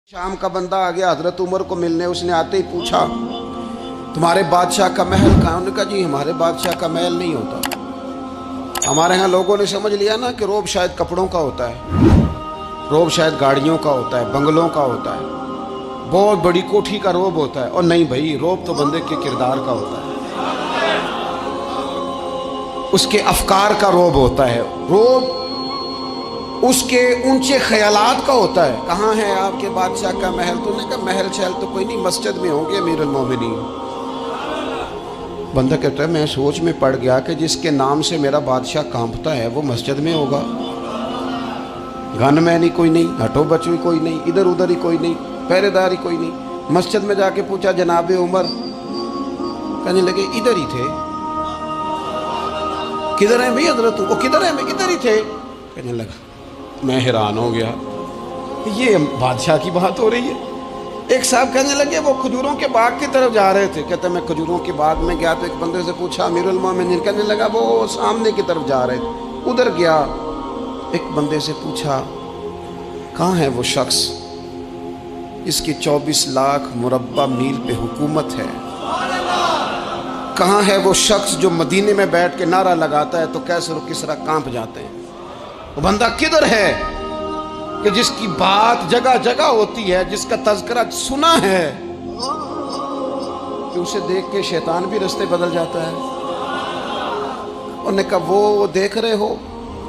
शाम का बंदा आ गया हजरत उमर को मिलने। उसने आते ही पूछा तुम्हारे बादशाह का महल कहाँ? उन्होंने कहा जी हमारे बादशाह का महल नहीं होता। हमारे यहाँ लोगों ने समझ लिया ना कि रोब शायद कपड़ों का होता है, रोब शायद गाड़ियों का होता है, बंगलों का होता है, बहुत बड़ी कोठी का रोब होता है। और नहीं भाई, रोब तो बंदे के किरदार का होता है, उसके अफकार का रोब होता है। रोब उसके ऊंचे ख्यालात का होता है। कहाँ है आपके बादशाह का महल? तो उन्होंने कहा महल शहल तो कोई नहीं, मस्जिद में होंगे अमीरुल मोमिनीन। बंदा कहता है मैं सोच में पड़ गया कि जिसके नाम से मेरा बादशाह कांपता है वो मस्जिद में होगा। गन मैन ही कोई नहीं, हटो बचो ही कोई नहीं, इधर उधर ही कोई नहीं, पहरेदार ही कोई नहीं। मस्जिद में जाके पूछा जनाब उमर, कहने लगे इधर ही थे। किधर है भाई हजरत? वो किधर है? मैं इधर ही थे। कहने लगा, मैं हैरान हो गया, ये बादशाह की बात हो रही है। एक साहब कहने लगे वो खजूरों के बाग की तरफ जा रहे थे। कहते मैं खजूरों के बाग में गया तो एक बंदे से पूछा अमीरुल मोमिनीन। कहने लगा वो सामने की तरफ जा रहे थे, उधर गया। एक बंदे से पूछा कहाँ है वो शख्स, इसकी 24 लाख मुरब्बा मील पे हुकूमत है। कहाँ है वो शख्स जो मदीने में बैठ के नारा लगाता है तो कैसर और किसरा कांप जाते हैं। वो बंदा किधर है कि जिसकी बात जगह जगह होती है, जिसका तज़किरा सुना है कि उसे देख के शैतान भी रास्ते बदल जाता है। उन्होंने कहा वो देख रहे हो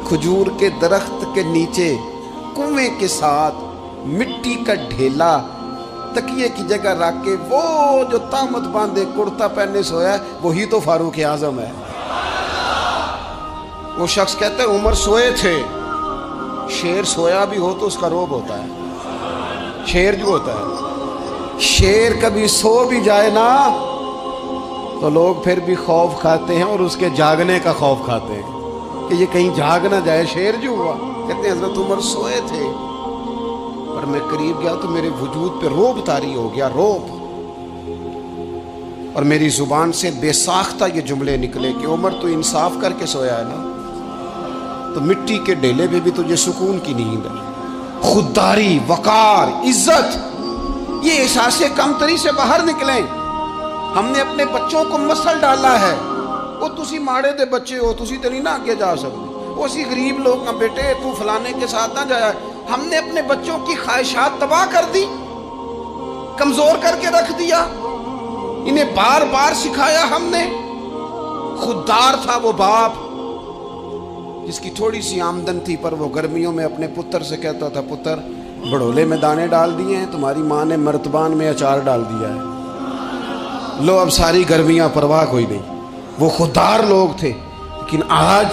खजूर के दरख्त के नीचे कुएं के साथ मिट्टी का ढेला तकिए की जगह रख के वो जो तामत बांधे कुर्ता पहने सोया है, वही तो फारूक आजम है। वो शख्स कहते हैं उमर सोए थे। शेर सोया भी हो तो उसका रोब होता है। शेर जो होता है, शेर कभी सो भी जाए ना तो लोग फिर भी खौफ खाते हैं और उसके जागने का खौफ खाते हैं कि ये कहीं जाग ना जाए। शेर जो हुआ, कहते हैं हजरत उमर सोए थे पर मैं करीब गया तो मेरे वजूद पे रोब तारी हो गया, रोब। और मेरी जुबान से बेसाख्ता ये जुमले निकले कि उमर तो इंसाफ करके सोया है ना, तो मिट्टी के ढेले पे भी तुझे सुकून की नींद है। खुददारी, वकार, इज्जत, ये एहसासे कमतरी से बाहर निकले। हमने अपने बच्चों को मसल डाला है, वो तुसी माड़े दे बच्चे हो, तुसी तो नहीं ना आगे जा सकते, वो सी गरीब लोग का बेटे तू फलाने के साथ ना जाया। हमने अपने बच्चों की ख्वाहिशात तबाह कर दी, कमजोर करके रख दिया, इन्हें बार बार सिखाया हमने। खुददार था वो बाप जिसकी थोड़ी सी आमदन थी पर वो गर्मियों में अपने पुत्र से कहता था पुत्र बड़ोले में दाने डाल दिए हैं, तुम्हारी माँ ने मर्तबान में अचार डाल दिया है, लो अब सारी गर्मियाँ परवाह कोई नहीं। वो खुददार लोग थे। लेकिन आज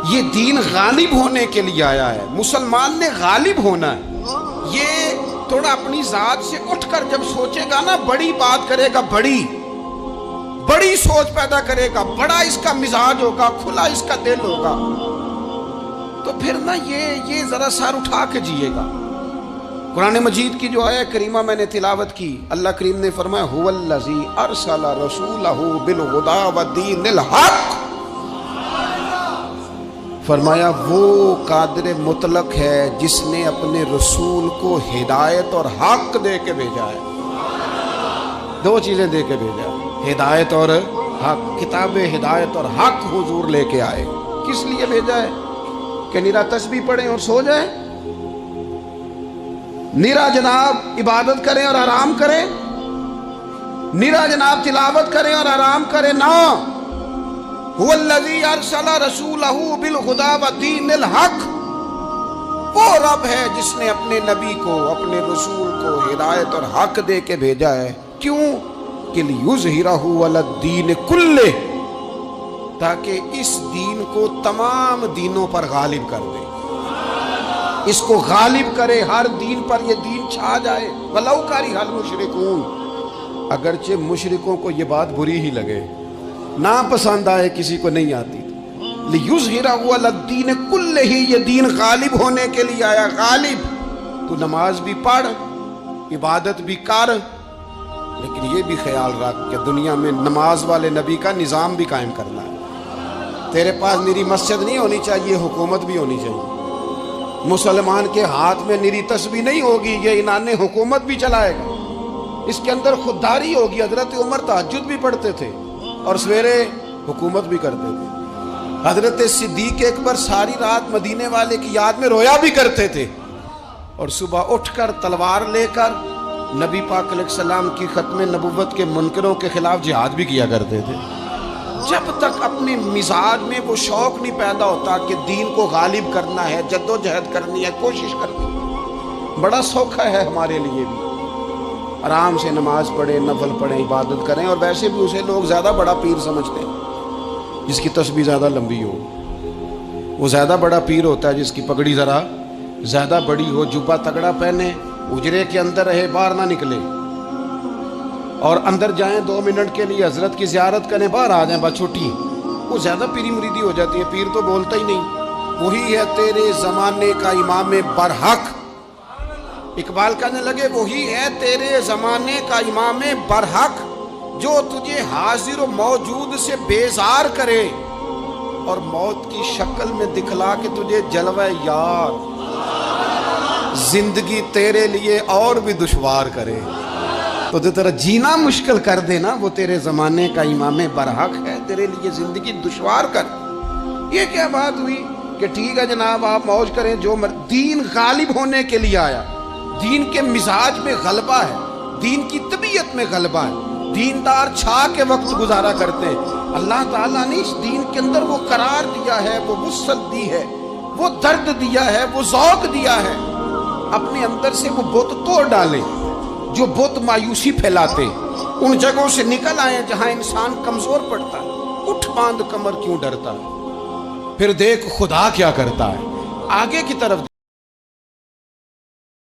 ये दीन गालिब होने के लिए आया है। मुसलमान ने गालिब होना है। ये थोड़ा अपनी जात से उठकर जब सोचेगा ना, बड़ी बात करेगा, बड़ी सोच पैदा करेगा, बड़ा इसका मिजाज होगा, खुला इसका दिल होगा, तो फिर ना ये जरा सर उठा के जिएगा। कुरान मजीद की जो आयत करीमा मैंने तिलावत की, अल्लाह करीम ने फरमाया हुवल्लज़ी अरसला रसूलहू बिलहुदा वद्दीनिल हक। फरमाया वो कादिर मुतलक है जिसने अपने रसूल को हिदायत और हक दे के भेजा है। दो चीजें दे के भेजा है, हिदायत और हक। किताब हिदायत और हक हुजूर लेके आए। किस लिए भेजा है? कि निरा तस्बीह पढ़ें और सो जाएं, निरा जनाब इबादत करें और आराम करें, निरा जनाब तिलावत करें और आराम करें ना। हुवल्लज़ी अरसला रसूलहू बिलहुदा वद्दीनिल हक। वो रब है जिसने अपने नबी को, अपने रसूल को हिदायत और हक दे के भेजा है। क्यों? कि लियुज़हिरहू अलद्दीन कुल्ले, ताकि इस दीन को तमाम दीनों पर गालिब कर दे, इसको गालिब करे, हर दीन पर ये दीन छा जाए। वलौ करिहल मुशरिकून, अगरचे मुशरिकों को ये बात बुरी ही लगे, ना पसंद आए, किसी को नहीं आती। लियुज़हिरहू अलद्दीन कुल्ले ही, ये दीन गालिब होने के लिए आया। गालिब, तू नमाज भी पढ़, इबादत भी कर, लेकिन ये भी ख्याल रख कि दुनिया में नमाज वाले नबी का निज़ाम भी कायम करना है। तेरे पास मेरी मस्जिद नहीं होनी चाहिए, हुकूमत भी होनी चाहिए। मुसलमान के हाथ में निरी तस्बीह नहीं होगी, ये इनाने हुकूमत भी चलाएगा। इसके अंदर खुददारी होगी। हजरत उमर तहज्जुद भी पढ़ते थे और सवेरे हुकूमत भी करते थे। हजरत सिद्दीक अकबर सारी रात मदीने वाले की याद में रोया भी करते थे और सुबह उठकर तलवार लेकर नबी पाक अलैहिस्सलाम की खत्म नबुव्वत के मुनकरों के खिलाफ जिहाद भी किया करते थे। जब तक अपने मिजाज में वो शौक नहीं पैदा होता कि दीन को गालिब करना है, जद्दोजहद करनी है, कोशिश करनी है, बड़ा सौखा है हमारे लिए भी। आराम से नमाज पढ़े, नफल पढ़े, इबादत करें। और वैसे भी उसे लोग ज़्यादा बड़ा पीर समझते हैं जिसकी तस्बीह ज़्यादा लंबी हो। वो ज़्यादा बड़ा पीर होता है जिसकी पगड़ी ज़रा ज़्यादा बड़ी हो, जुब्बा तगड़ा पहने, उजरे के अंदर रहे, बाहर ना निकले, और अंदर जाएं 2 मिनट के लिए हजरत की ज़ियारत करें, बाहर आ जाएं बस छुट्टी। वो ज़्यादा पीरी मुरीदी हो जाती है। पीर तो बोलता ही नहीं। वही है तेरे ज़माने का इमाम बरहक। इकबाल कहने लगे वही है तेरे ज़माने का इमाम बरहक, जो तुझे हाजिर व मौजूद से बेजार करे और मौत की शक्ल में दिखला के तुझे जलवा यार, जिंदगी तेरे लिए और भी दुश्वार करे। तो जो तेरा जीना मुश्किल कर देना, वो तेरे ज़माने का इमाम बरहक है, तेरे लिए ज़िंदगी दुश्वार कर। ये क्या बात हुई कि ठीक है जनाब आप मौज करें जो दीन गालिब होने के लिए आया। दीन के मिजाज में गलबा है, दीन की तबीयत में गलबा है। दीनदार छा के वक्त गुजारा करते हैं। अल्लाह ताला ने इस दीन के अंदर वो करार दिया है, वो वुसअत दी है, वो दर्द दिया है, वो ज़ौक़ दिया है। अपने अंदर से वो बुत तोड़ डालें जो बुत मायूसी फैलाते। उन जगहों से निकल आए जहां इंसान कमजोर पड़ता है। उठ बांध कमर क्यों डरता है, फिर देख खुदा क्या करता है। आगे की तरफ